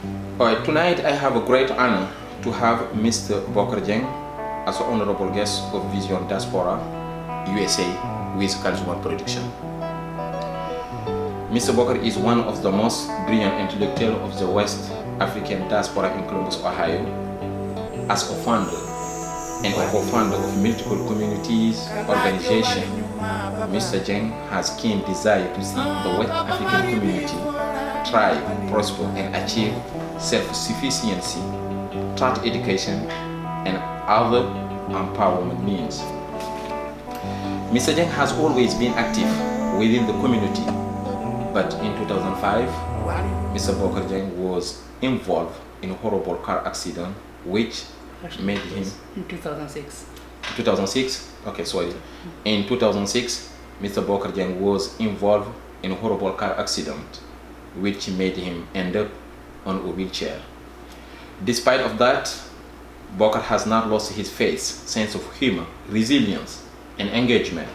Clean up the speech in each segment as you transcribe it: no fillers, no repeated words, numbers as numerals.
Alright, tonight I have a great honor to have Mr. Bokar Dieng as an honorable guest of Vision Diaspora, USA, with Charisma Production. Mr. Bokar is one of the most brilliant intellectuals of the West African diaspora in Columbus, Ohio. As a founder and a co-founder of multiple communities organizations, Mr. Dieng has keen desire to see the West African community thrive, prosper, and achieve self-sufficiency, through education, and other empowerment means. Mr. Dieng has always been active within the community, but in 2005, Mr. Bokar Dieng was involved in a horrible car accident which made him... In 2006. 2006? Okay, sorry. In 2006, Mr. Bokar Dieng was involved in a horrible car accident which made him end up on a wheelchair. Despite of that, Bokar has not lost his faith, sense of humor, resilience, and engagement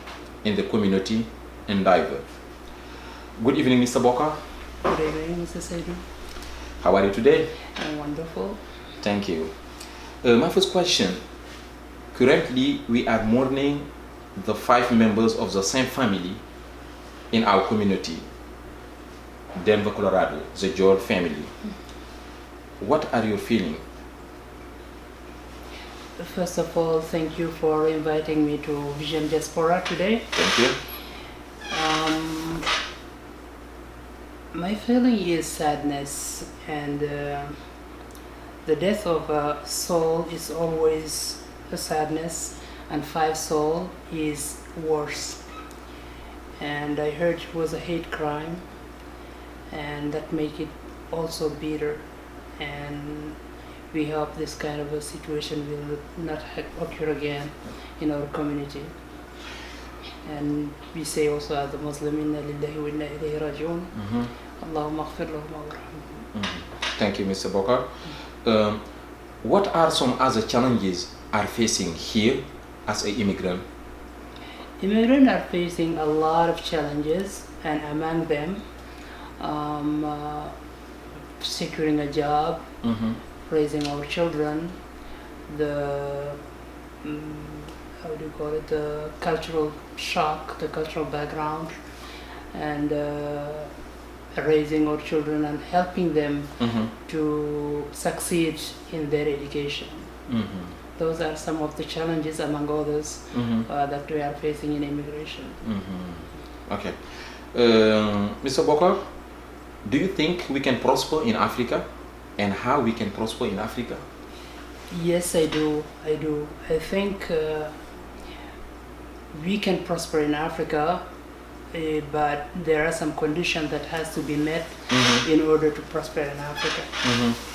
in the community endeavor. Good evening, Mr. Bokar. Good evening, Mr. Saidu. How are you today? I'm wonderful. Thank you. My first question. Currently, we are mourning the 5 members of the same family in our community, Denver, Colorado, the George family. What are you feeling? First of all, thank you for inviting me to Vision Diaspora today. Thank you. My feeling is sadness, and the death of a soul is always a sadness, and 5 souls is worse. And I heard it was a hate crime, and that make it also bitter. And we hope this kind of a situation will not occur again in our community. And we say also as a Muslim, Inna lillahi wa inna ilayhi raji'un. Allahumma aghfir lahum warhamhum. Thank you, Mr. Bokar. What are some other challenges are facing here as an immigrant? Immigrants are facing a lot of challenges, and among them, securing a job, raising our children, the how do you call it, the cultural shock, the cultural background, and raising our children and helping them to succeed in their education. Those are some of the challenges among others that we are facing in immigration. Okay. Mr. Bokar, do you think we can prosper in Africa, and how we can prosper in Africa? Yes, I do. I think we can prosper in Africa, but there are some conditions that has to be met in order to prosper in Africa.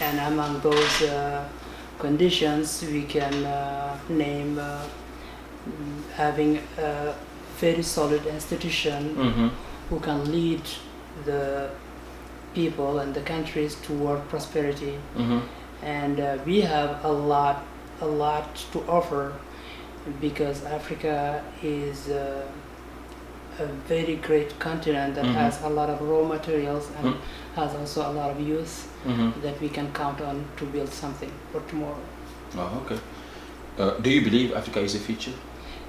And among those conditions, we can name having a very solid institution who can lead the people and the countries toward prosperity. And we have a lot to offer, because Africa is a very great continent that has a lot of raw materials and has also a lot of youth that we can count on to build something for tomorrow. Oh, okay. Do you believe Africa is the future?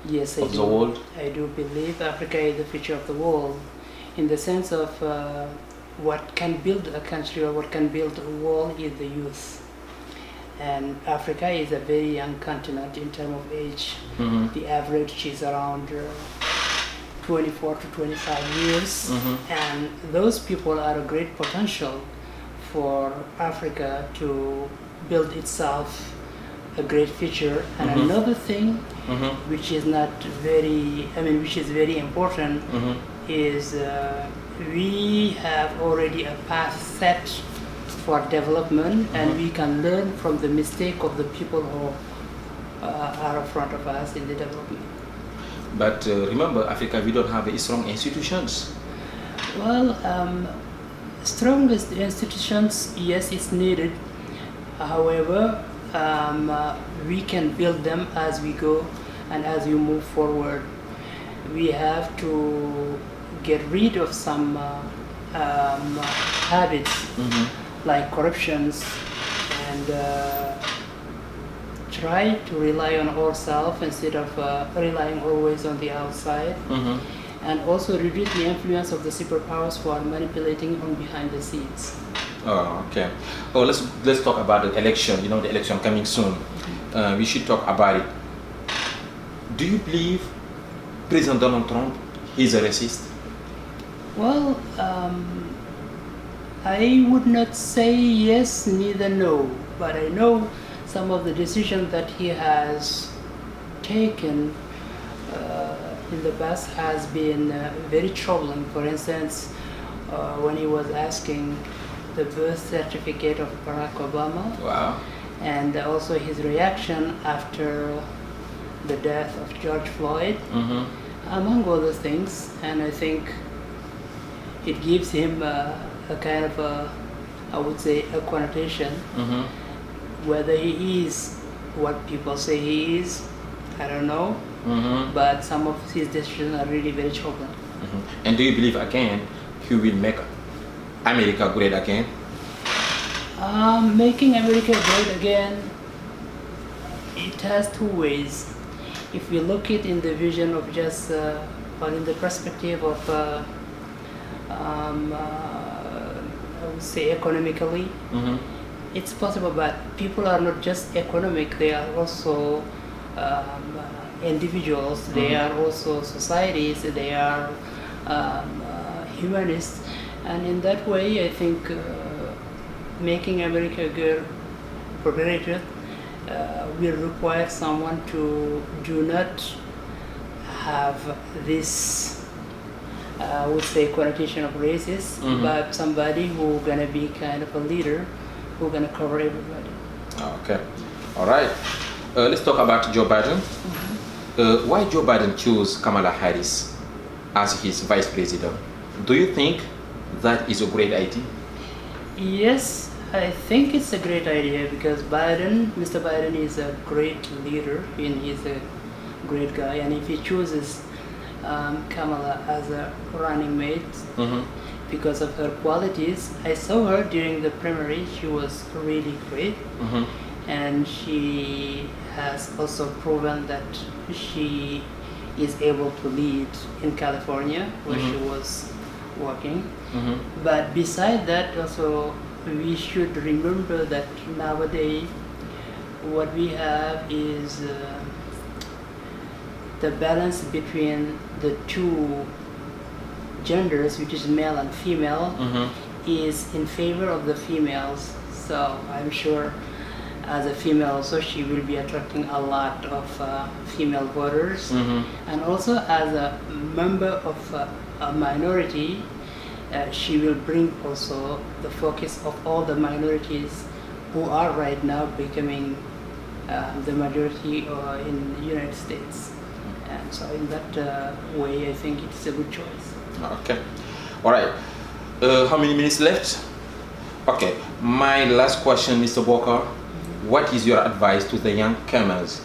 Yes, I do. Of the world? I do believe Africa is the future of the world, in the sense of what can build a country or what can build a world is the youth. And Africa is a very young continent in terms of age. The average is around 24 to 25 years, and those people are a great potential for Africa to build itself a great future. And another thing which is not very, which is very important is we have already a path set for development, and we can learn from the mistake of the people who are in front of us in the development. But remember, Africa, we don't have strong institutions. Well, strongest institutions, yes, it's needed. However, we can build them as we go and as we move forward. We have to get rid of some habits like corruptions, and try to rely on ourselves instead of relying always on the outside, and also reduce the influence of the superpowers who are manipulating on behind the scenes. Oh, okay. Oh, let's talk about the election. You know, the election coming soon. We should talk about it. Do you believe President Donald Trump is a racist? Well, I would not say yes, neither no, but I know some of the decisions that he has taken in the past has been very troubling. For instance, when he was asking the birth certificate of Barack Obama, Wow. and also his reaction after the death of George Floyd, among other things. And I think it gives him a kind of I would say, a connotation. Whether he is what people say he is, I don't know. But some of his decisions are really very troubling. And do you believe again he will make America great again? Making America great again, it has two ways. If we look it in the vision of just, or in the perspective of, I would say economically, it's possible, but people are not just economic, they are also individuals, they are also societies, they are humanists, and in that way I think making America great will require someone to do not have this I would say connotation of racist, but somebody who's gonna be kind of a leader who's gonna cover everybody. Okay, all right. Let's talk about Joe Biden. Why Joe Biden chose Kamala Harris as his vice president? Do you think that is a great idea? Yes, I think it's a great idea because Mr. Biden is a great leader and he's a great guy, and if he chooses Kamala as a running mate because of her qualities, I saw her during the primary, she was really great, and she has also proven that she is able to lead in California where she was working. But beside that also we should remember that nowadays what we have is the balance between the two genders, which is male and female, is in favor of the females. So I'm sure as a female also she will be attracting a lot of female voters, and also as a member of a minority, she will bring also the focus of all the minorities who are right now becoming the majority in the United States. And so in that way, I think it's a good choice. Okay. All right. How many minutes left? Okay. My last question, Mr. Walker. What is your advice to the newcomers,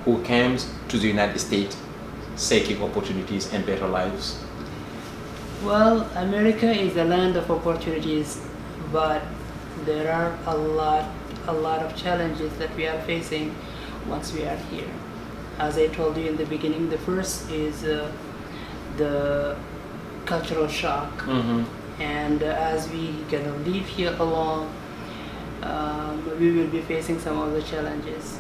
who came to the United States seeking opportunities and better lives? Well, America is a land of opportunities, but there are a lot of challenges that we are facing once we are here. As I told you in the beginning, the first is the cultural shock, and as we gonna live here alone, we will be facing some of the challenges.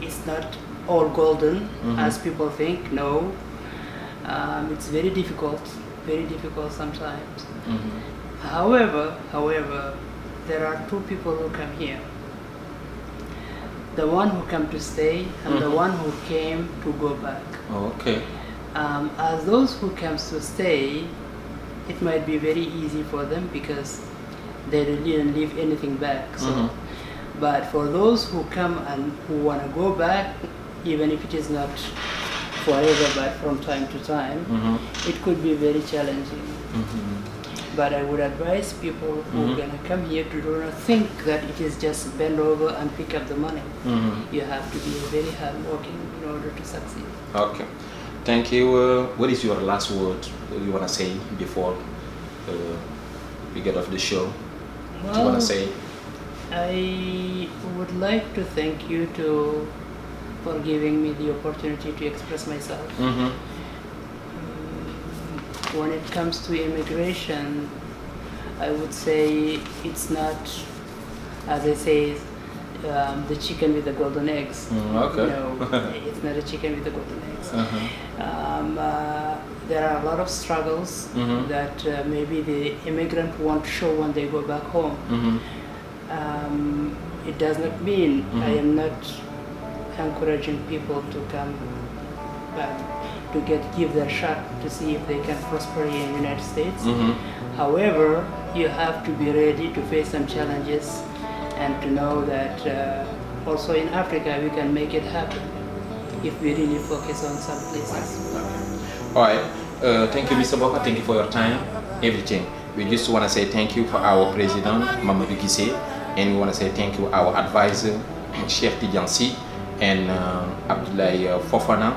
It's not all golden as people think. No, it's very difficult sometimes. However, there are two people who come here. The one who came to stay and the one who came to go back. Oh, okay. As those who came to stay, it might be very easy for them because they didn't leave anything back. So, but for those who come and who want to go back, even if it is not forever, but from time to time, it could be very challenging. But I would advise people who are gonna come here to do not think that it is just bend over and pick up the money. You have to be very hardworking in order to succeed. Okay. Thank you. What is your last word you want to say before we get off the show? you want to say? I would like to thank you for giving me the opportunity to express myself. When it comes to immigration, I would say it's not, as I say, the chicken with the golden eggs. Okay. No, it's not a chicken with the golden eggs. There are a lot of struggles that maybe the immigrant won't show when they go back home. It does not mean I am not encouraging people to come back, to give their shot to see if they can prosper in the United States. However, you have to be ready to face some challenges and to know that also in Africa we can make it happen if we really focus on some places. All right. Thank you, Mr. Boka. Thank you for your time, everything. We just want to say thank you for our president, Mamadou Gissé, and we want to say thank you our advisor, Cheikh Tidiane Sy, and Abdoulaye Fofana,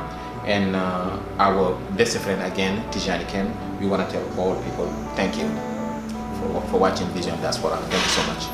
and our best friend again, Tijani Ken. We want to tell all people thank you for watching Vision Diaspora. Thank you so much.